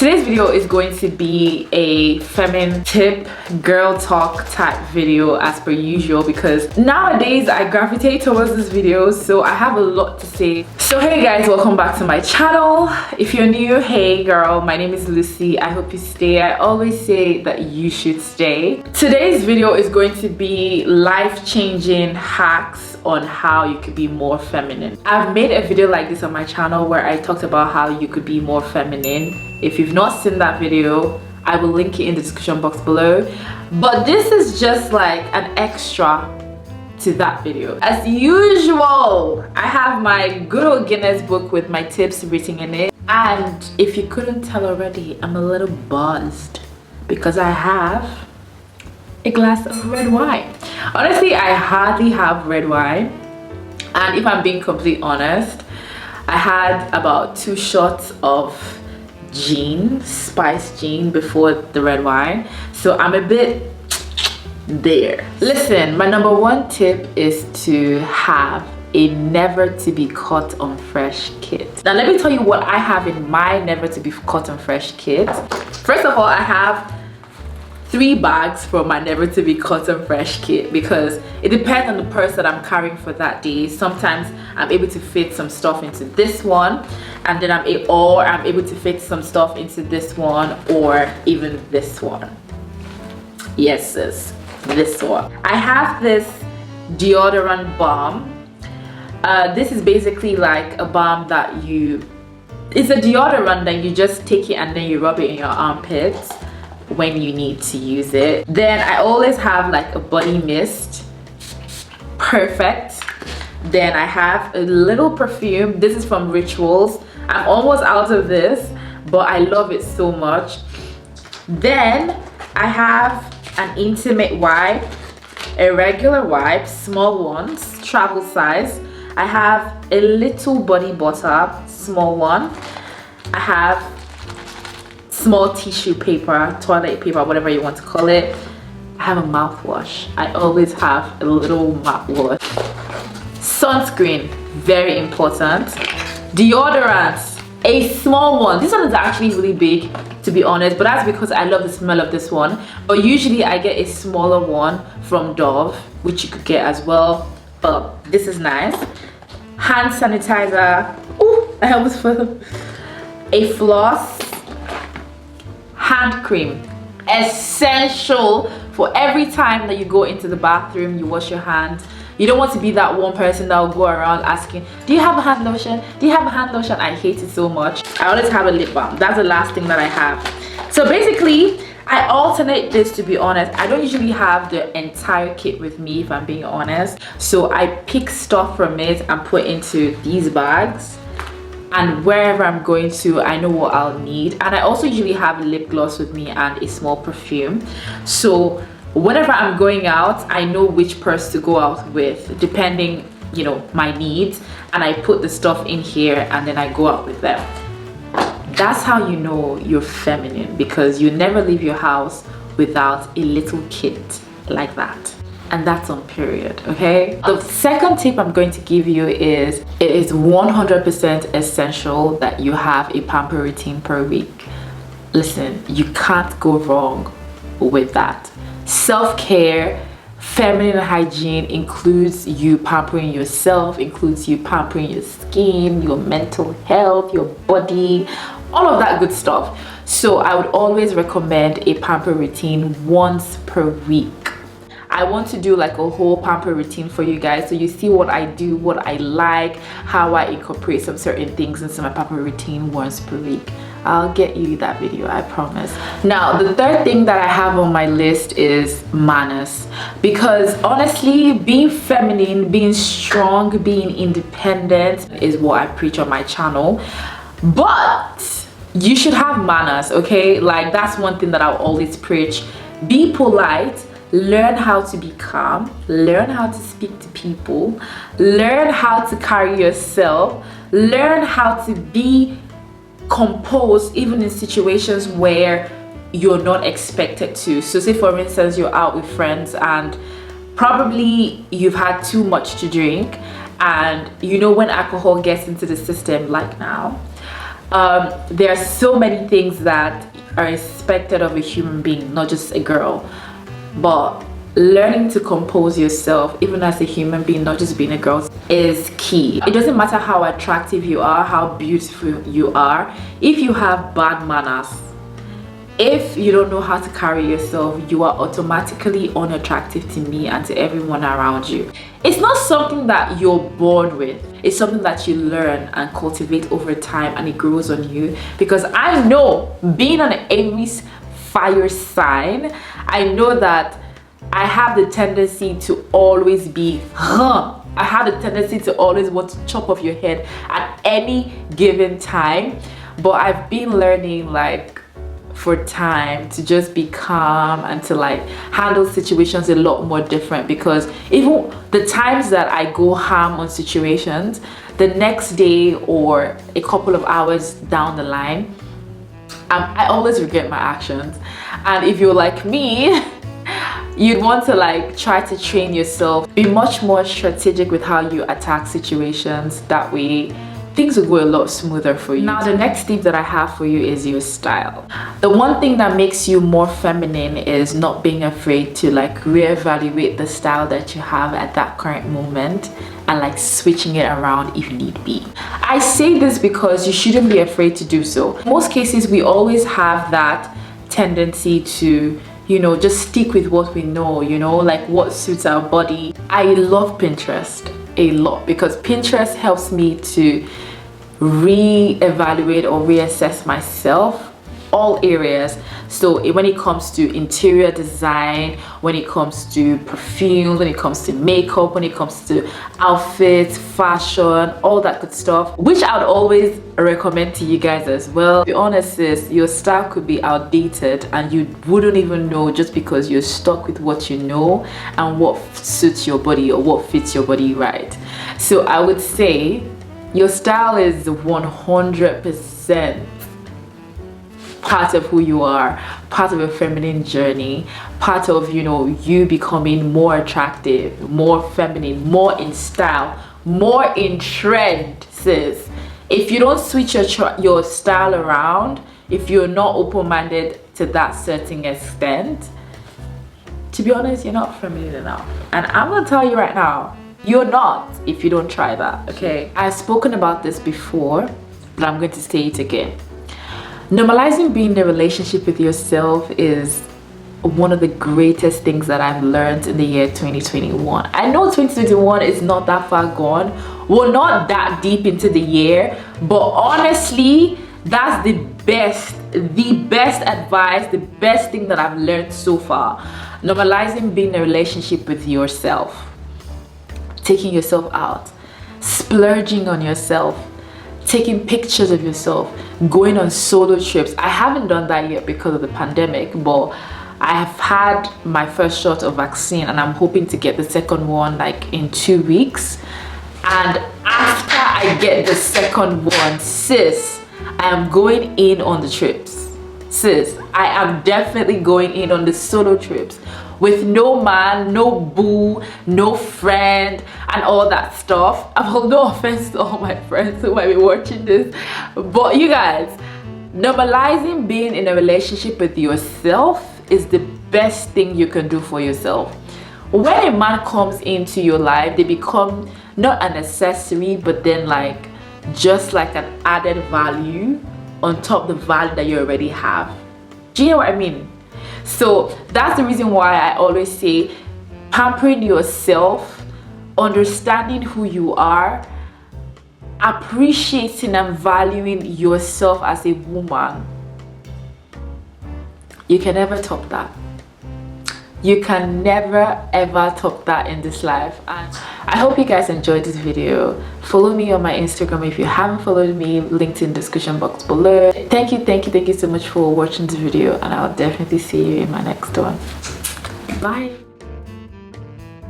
Today's video is going to be a feminine tip, girl talk type video as per usual, because nowadays I gravitate towards these videos, so I have a lot to say. So hey guys, welcome back to my channel. If you're new, hey girl, my name is Lucy. I hope you stay. I always say that you should stay. Today's video is going to be life-changing hacks on how you could be more feminine. I've made a video like this on my channel where I talked about how you could be more feminine. If you've not seen that video, I will link it in the description box below. But this is just like an extra to that video. As usual, I have my good old Guinness book with my tips written in it. And if you couldn't tell already, I'm a little buzzed because I have a glass of red wine. Honestly, I hardly have red wine. And if I'm being completely honest, I had about 2 shots of spiced gin before the red wine, so I'm a bit there. Listen, my number 1 tip is to have a never to be caught on fresh kit. Now let me tell you what I have in my never to be caught on fresh kit. First of all, I have 3 bags for my never to be caught on fresh kit, because it depends on the purse that I'm carrying for that day. Sometimes I'm able to fit some stuff into this one, and then I'm able to fit some stuff into this one, or even this one. Yes sis, this one. I have this deodorant balm. This is basically like a balm that it's a deodorant that you just take it and then you rub it in your armpits when you need to use it. Then I always have like a body mist. Perfect. Then I have a little perfume. This is from Rituals. I'm almost out of this, but I love it so much. Then I have an intimate wipe, a regular wipe, small ones, travel size. I have a little body butter, small one. I have small tissue paper, toilet paper, whatever you want to call it. I have a mouthwash. I always have a little mouthwash. Sunscreen, very important. Deodorant, a small one. This one is actually really big, to be honest, but that's because I love the smell of this one. But usually I get a smaller one from Dove, which you could get as well, but this is nice. Hand sanitizer. Ooh, I almost fell. A floss. Hand cream, essential for every time that you go into the bathroom, you wash your hands. You don't want to be that one person that will go around asking, do you have a hand lotion? Do you have a hand lotion? I hate it so much. I always have a lip balm. That's the last thing that I have. So basically, I alternate this, to be honest. I don't usually have the entire kit with me, if I'm being honest. So I pick stuff from it and put into these bags. And wherever I'm going to, I know what I'll need. And I also usually have a lip gloss with me and a small perfume. So whenever I'm going out, I know which purse to go out with, depending, you know, my needs. And I put the stuff in here and then I go out with them. That's how you know you're feminine, because you never leave your house without a little kit like that. And that's on period, okay? The second tip I'm going to give you is, it is 100% essential that you have a pamper routine per week. Listen, you can't go wrong with that. Self-care, feminine hygiene includes you pampering yourself, includes you pampering your skin, your mental health, your body, all of that good stuff. So I would always recommend a pamper routine once per week. I want to do like a whole pamper routine for you guys, so you see what I do, what I like, how I incorporate some certain things into my pamper routine once per week. I'll get you that video, I promise. Now, the third thing that I have on my list is manners, because honestly, being feminine, being strong, being independent is what I preach on my channel. But you should have manners, okay? Like, that's one thing that I'll always preach. Be polite. Learn how to be calm, learn how to speak to people, learn how to carry yourself, learn how to be composed even in situations where you're not expected to. So say for instance, you're out with friends and probably you've had too much to drink, and you know when alcohol gets into the system like now, There are so many things that are expected of a human being, not just a girl, but learning to compose yourself even as a human being, not just being a girl, is key. It doesn't matter how attractive you are, how beautiful you are, if you have bad manners, if you don't know how to carry yourself, you are automatically unattractive to me and to everyone around you. It's not something that you're born with. It's something that you learn and cultivate over time, and it grows on you. Because I know, being an Aries fire sign, I know that I have the tendency to always be, I have the tendency to always want to chop off your head at any given time. But I've been learning, like, for time, to just be calm and to like handle situations a lot more different, because even the times that I go ham on situations, the next day or a couple of hours down the line, I always regret my actions. And if you're like me, you'd want to like try to train yourself, be much more strategic with how you attack situations. That way things will go a lot smoother for you. Now, the next tip that I have for you is your style. The one thing that makes you more feminine is not being afraid to like reevaluate the style that you have at that current moment and like switching it around if need be. I say this because you shouldn't be afraid to do so. In most cases, we always have that tendency to, you know, just stick with what we know, you know, like what suits our body. I love Pinterest a lot because Pinterest helps me to re-evaluate or reassess myself, all areas. So when it comes to interior design, when it comes to perfumes, when it comes to makeup, when it comes to outfits, fashion, all that good stuff, which I would always recommend to you guys as well. To be honest, sis, your style could be outdated and you wouldn't even know, just because you're stuck with what you know and what suits your body or what fits your body right. So I would say your style is 100% part of who you are, part of a feminine journey, part of, you know, you becoming more attractive, more feminine, more in style, more in trend, sis. If you don't switch your style around, if you're not open-minded to that certain extent, to be honest, you're not feminine enough. And I'm gonna tell you right now, you're not if you don't try that, okay? I've spoken about this before, but I'm going to say it again. Normalizing being in a relationship with yourself is one of the greatest things that I've learned in the year 2021. I know 2021 is not that far gone. We're not that deep into the year, but honestly, that's the best advice, the best thing that I've learned so far. Normalizing being in a relationship with yourself, taking yourself out, splurging on yourself, taking pictures of yourself, going on solo trips. I haven't done that yet because of the pandemic, but I have had my first shot of vaccine and I'm hoping to get the second one like in 2 weeks. And after I get the second one, sis, I am going in on the trips. Sis, I am definitely going in on the solo trips with no man, no boo, no friend, and all that stuff. Well, no offense to all my friends who might be watching this, but you guys, normalizing being in a relationship with yourself is the best thing you can do for yourself. When a man comes into your life, they become not an accessory, but then like just like an added value on top of the value that you already have. Do you know what I mean? So that's the reason why I always say pampering yourself, understanding who you are, appreciating and valuing yourself as a woman. You can never top that. You can never ever top that in this life. And I hope you guys enjoyed this video. Follow me on my Instagram if you haven't followed me, linked in the description box below. Thank you so much for watching this video, and I'll definitely see you in my next one. Bye.